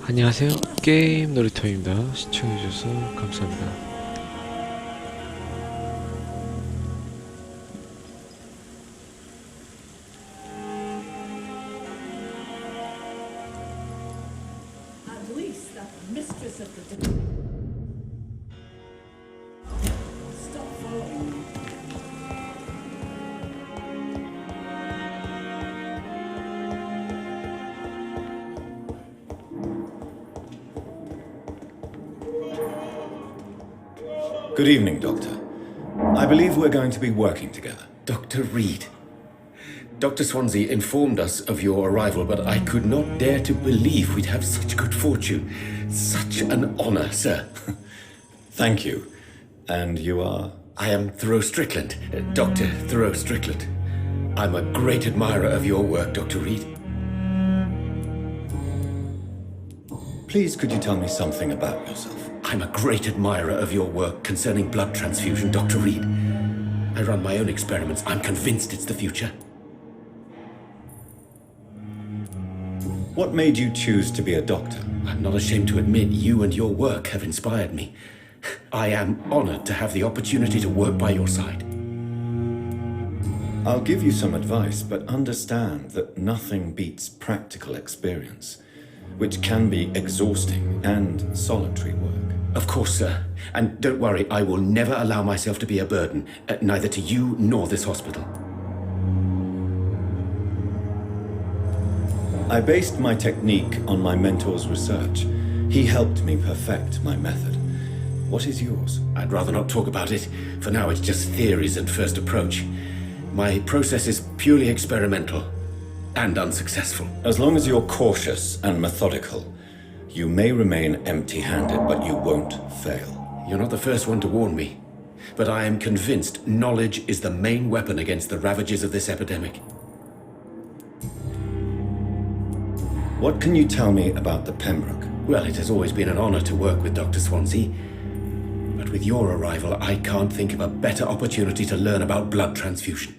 안녕하세요. 게임 놀이터입니다. 시청해주셔서 감사합니다. Good evening, Doctor. I believe we're going to be working together. Dr. Reed. Dr. Swansea informed us of your arrival, but I could not dare to believe we'd have such good fortune. Such an honor, sir. Thank you. And you are? I am Thoreau Strickland, Dr. Thoreau Strickland. I'm a great admirer of your work, Dr. Reed. Please, could you tell me something about yourself? I'm a great admirer of your work concerning blood transfusion, Dr. Reed. I run my own experiments. I'm convinced it's the future. What made you choose to be a doctor? I'm not ashamed to admit you and your work have inspired me. I am honored to have the opportunity to work by your side. I'll give you some advice, but understand that nothing beats practical experience, which can be exhausting and solitary work. Of course, sir. And don't worry, I will never allow myself to be a burden, neither to you nor this hospital. I based my technique on my mentor's research. He helped me perfect my method. What is yours? I'd rather not talk about it. For now, it's just theories and first approach. My process is purely experimental and unsuccessful. As long as you're cautious and methodical, you may remain empty-handed, but you won't fail. You're not the first one to warn me, but I am convinced knowledge is the main weapon against the ravages of this epidemic. What can you tell me about the Pembroke? Well, it has always been an honor to work with Dr. Swansea, but with your arrival, I can't think of a better opportunity to learn about blood transfusion.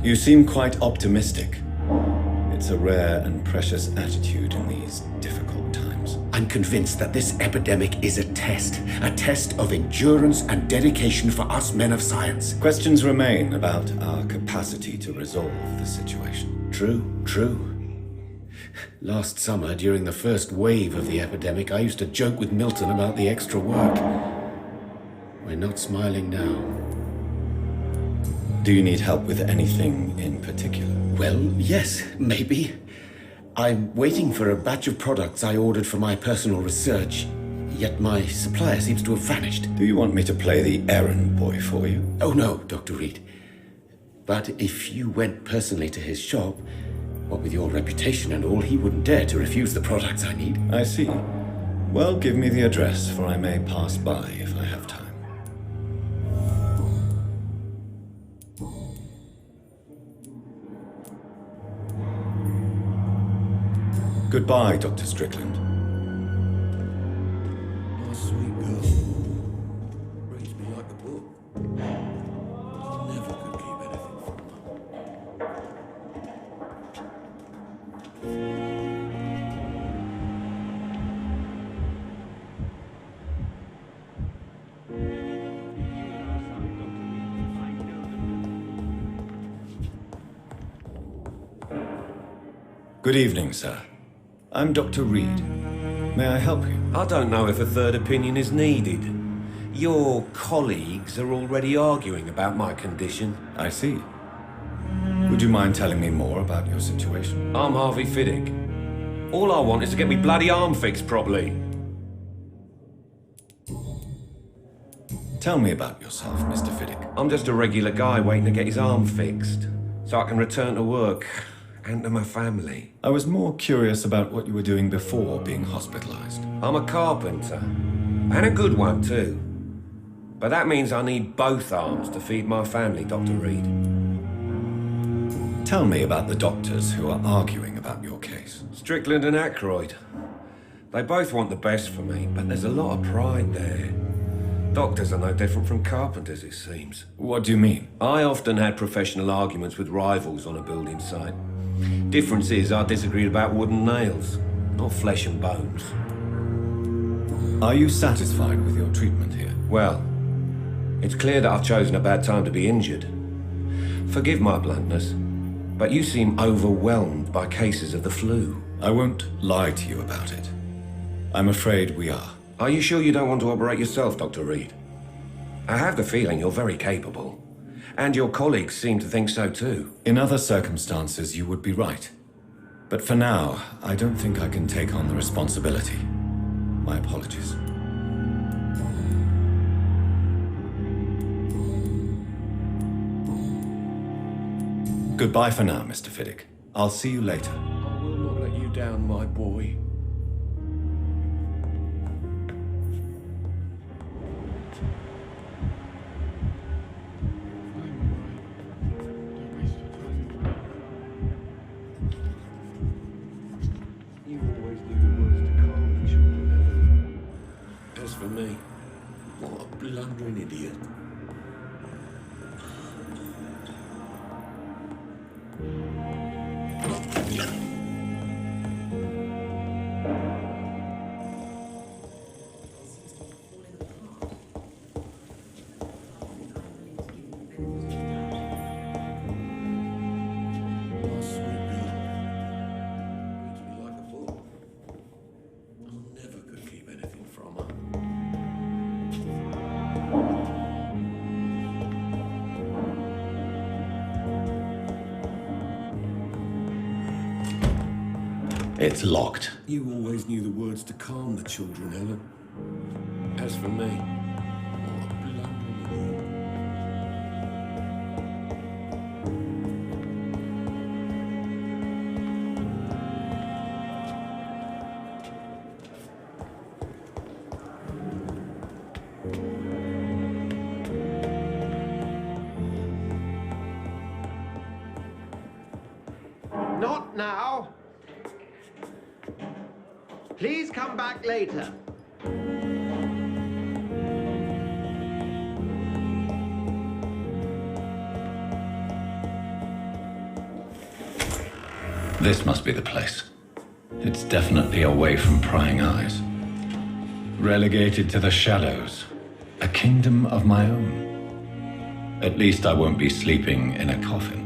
You seem quite optimistic. It's a rare and precious attitude in these difficult times. I'm convinced that this epidemic is a test of endurance and dedication for us men of science. Questions remain about our capacity to resolve the situation. True. Last summer, during the first wave of the epidemic, I used to joke with Milton about the extra work. We're not smiling now. Do you need help with anything in particular? Well, yes, maybe. I'm waiting for a batch of products I ordered for my personal research, yet my supplier seems to have vanished. Do you want me to play the errand boy for you? Oh no, Dr. Reed. But if you went personally to his shop, what with your reputation and all, he wouldn't dare to refuse the products I need. I see. Well, give me the address, for I may pass by if I have time. Goodbye, Dr. Strickland. My sweet girl. Reads me like a book. Never could keep anything from her. Good evening, sir. I'm Dr. Reed. May I help you? I don't know if a third opinion is needed. Your colleagues are already arguing about my condition. I see. Would you mind telling me more about your situation? I'm Harvey Fiddick. All I want is to get me bloody arm fixed properly. Tell me about yourself, Mr. Fiddick. I'm just a regular guy waiting to get his arm fixed, so I can return to work and to my family. I was more curious about what you were doing before being hospitalized. I'm a carpenter, and a good one too. But that means I need both arms to feed my family, Dr. Reed. Tell me about the doctors who are arguing about your case. Strickland and Aykroyd. They both want the best for me, but there's a lot of pride there. Doctors are no different from carpenters, it seems. What do you mean? I often had professional arguments with rivals on a building site. Difference is I disagreed about wooden nails, not flesh and bones. Are you satisfied with your treatment here? Well, it's clear that I've chosen a bad time to be injured. Forgive my bluntness, but you seem overwhelmed by cases of the flu. I won't lie to you about it. I'm afraid we are. Are you sure you don't want to operate yourself, Dr. Reed? I have the feeling you're very capable, and your colleagues seem to think so too. In other circumstances, you would be right. But for now, I don't think I can take on the responsibility. My apologies. Goodbye for now, Mr. Fiddick. I'll see you later. I will not let you down, my boy. You always knew the words to calm the children. As for me, what a blundering idiot. It's locked. You always knew the words to calm the children, Helen. As for me, what a blundering idiot. Not now. Please come back later. This must be the place. It's definitely away from prying eyes. Relegated to the shadows. A kingdom of my own. At least I won't be sleeping in a coffin.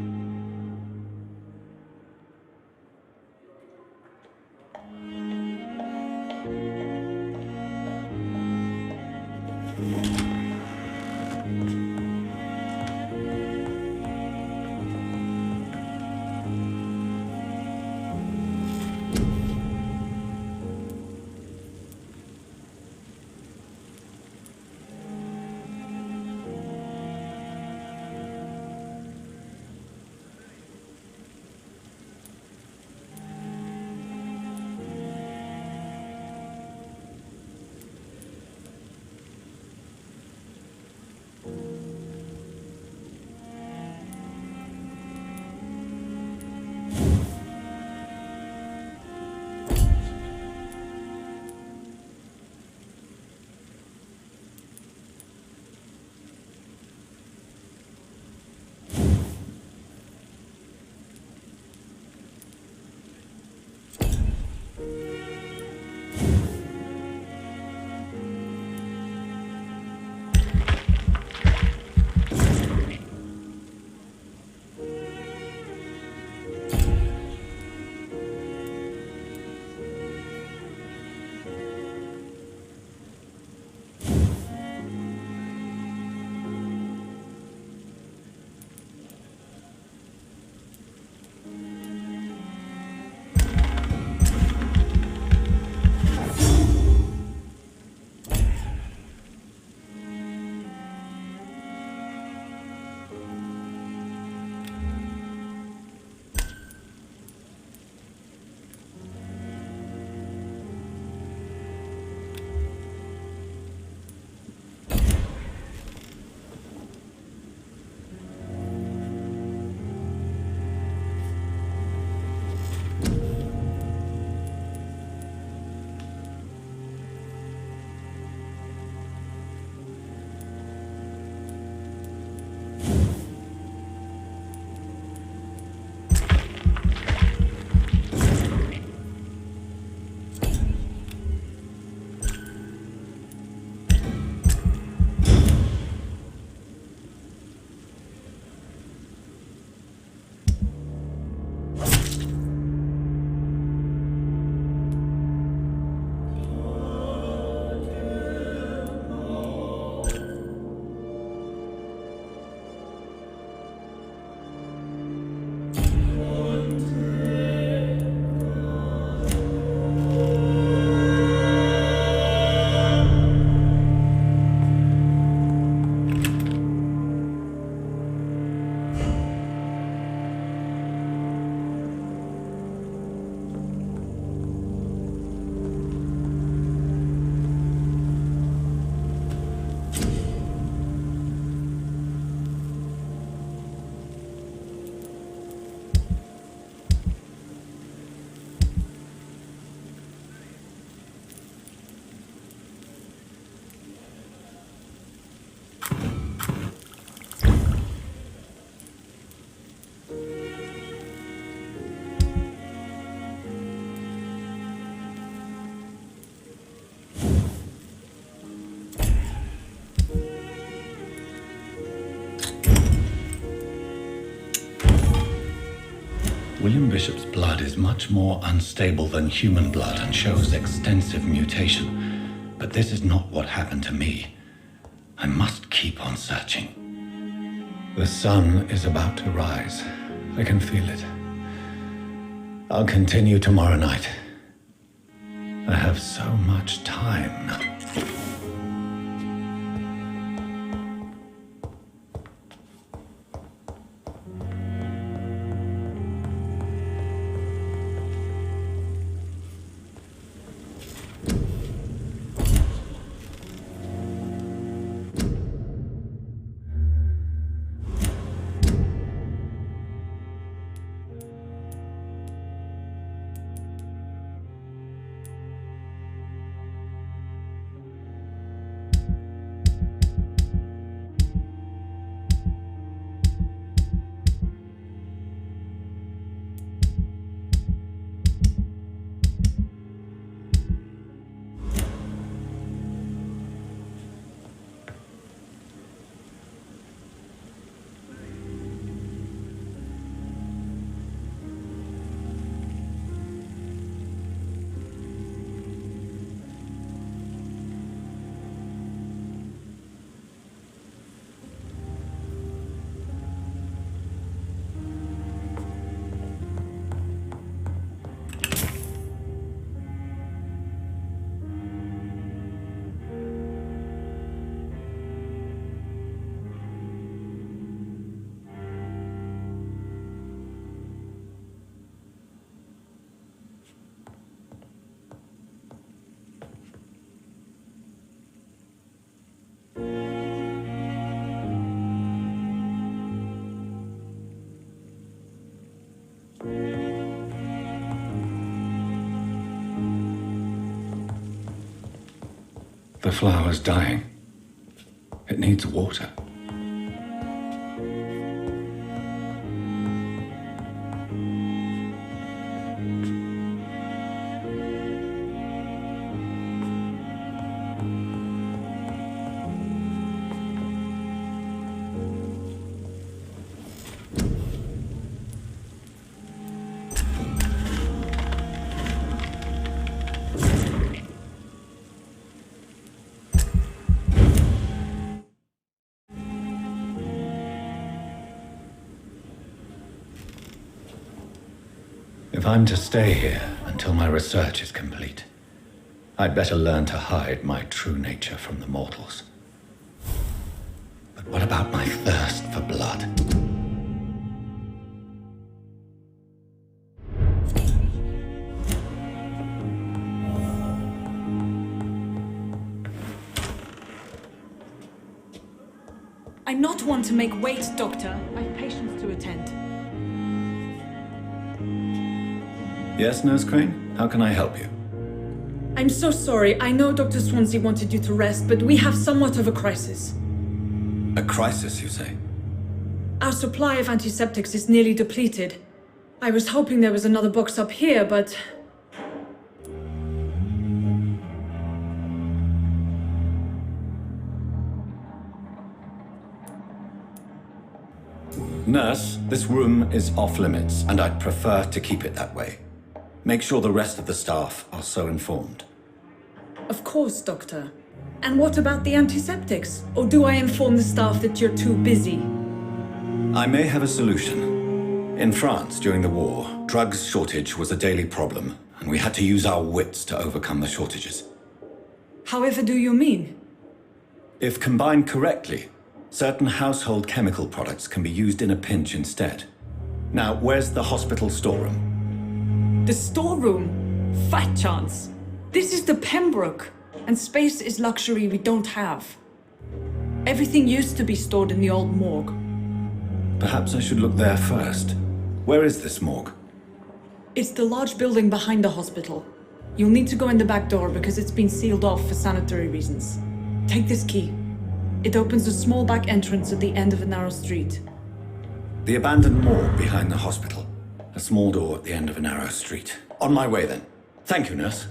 William Bishop's blood is much more unstable than human blood and shows extensive mutation. But this is not what happened to me. I must keep on searching. The sun is about to rise. I can feel it. I'll continue tomorrow night. I have so much time now. The flower's dying. It needs water. If I'm to stay here until my research is complete, I'd better learn to hide my true nature from the mortals. But what about my thirst for blood? I'm not one to make wait, Doctor. I've patients to attend. Yes, Nurse Crane? How can I help you? I'm so sorry. I know Dr. Swansea wanted you to rest, but we have somewhat of a crisis. A crisis, you say? Our supply of antiseptics is nearly depleted. I was hoping there was another box up here, but... Nurse, this room is off limits, and I'd prefer to keep it that way. Make sure the rest of the staff are so informed. Of course, Doctor. And what about the antiseptics? Or do I inform the staff that you're too busy? I may have a solution. In France, during the war, drugs shortage was a daily problem, and we had to use our wits to overcome the shortages. However do you mean? If combined correctly, certain household chemical products can be used in a pinch instead. Now, where's the hospital storeroom? The storeroom? Fat chance. This is the Pembroke, and space is luxury we don't have. Everything used to be stored in the old morgue. Perhaps I should look there first. Where is this morgue? It's the large building behind the hospital. You'll need to go in the back door because it's been sealed off for sanitary reasons. Take this key. It opens a small back entrance at the end of a narrow street. The abandoned morgue behind the hospital. A small door at the end of a narrow street. On my way then. Thank you, nurse.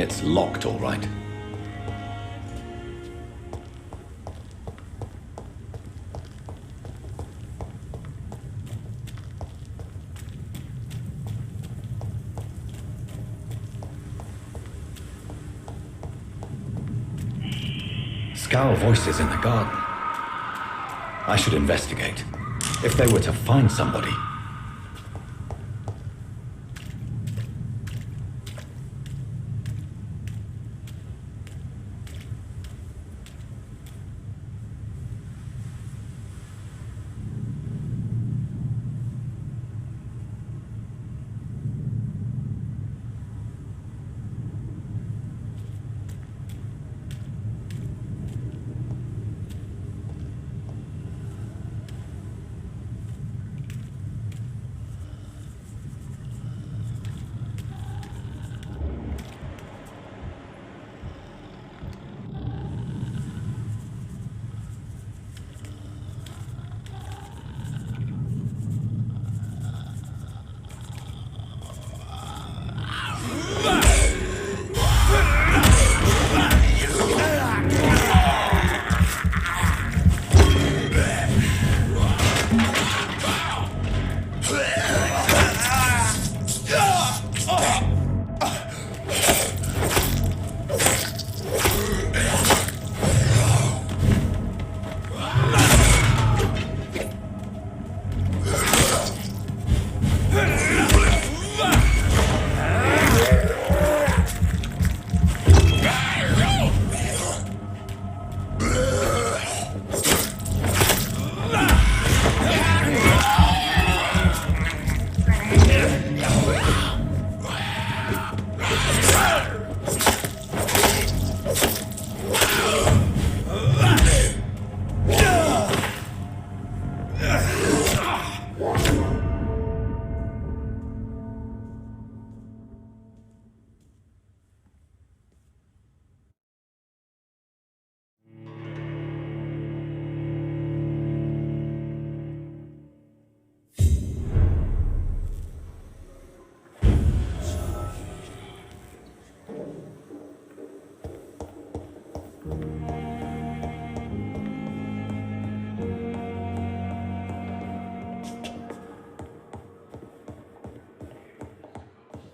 It's locked, all right. Scowl voices in the garden. I should investigate. If they were to find somebody.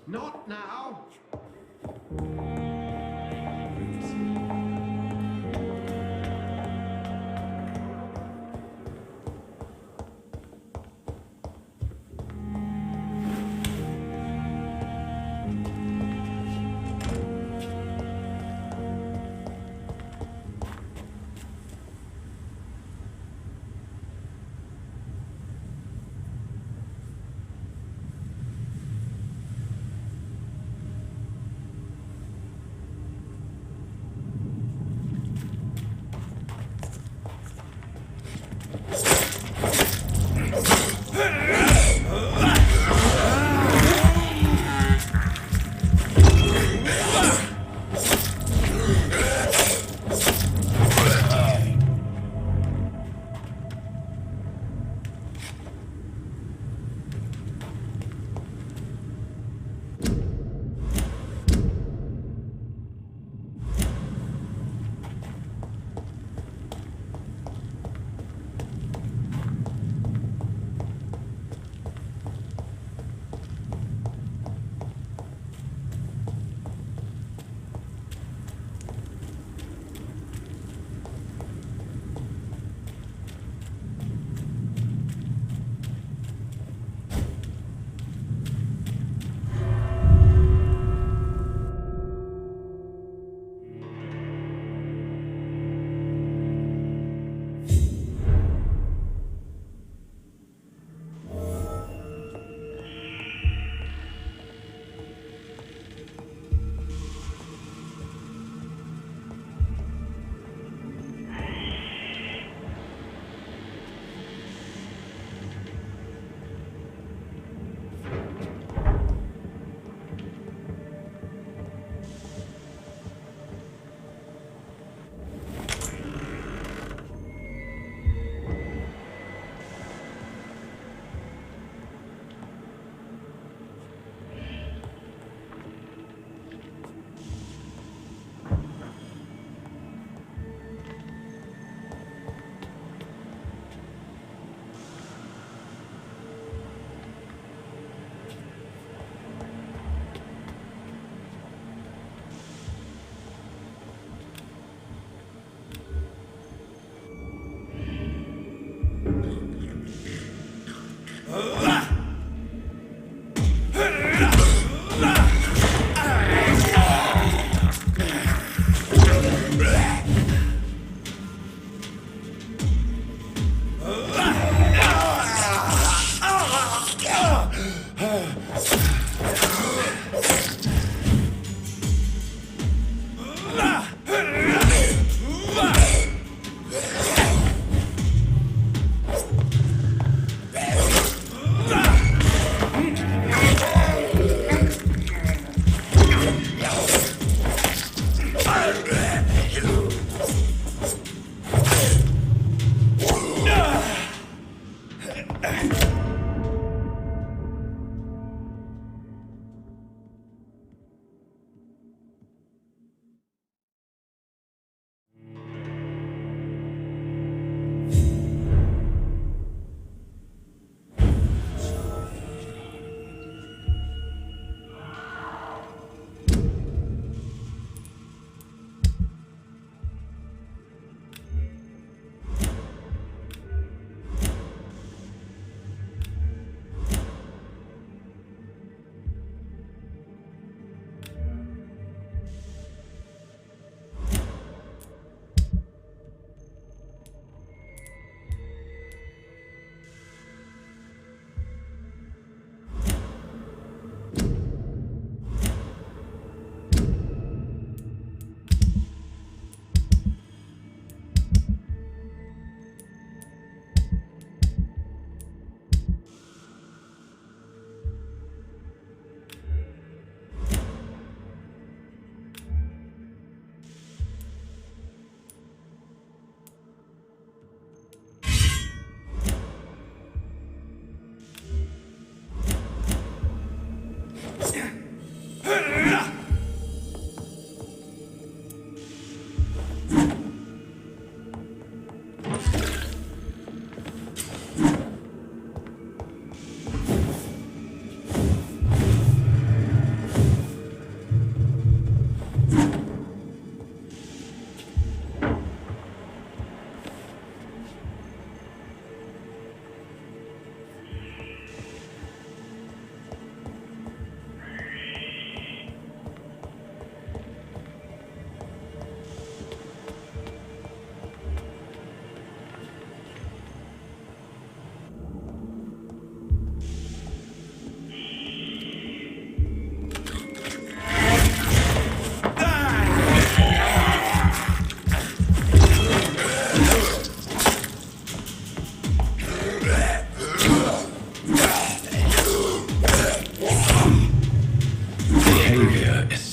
Not now.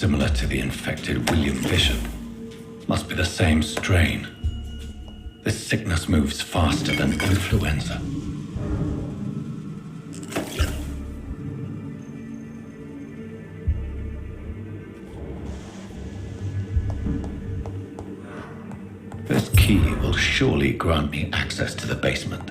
Similar to the infected William Bishop. Must be the same strain. This sickness moves faster than influenza. This key will surely grant me access to the basement.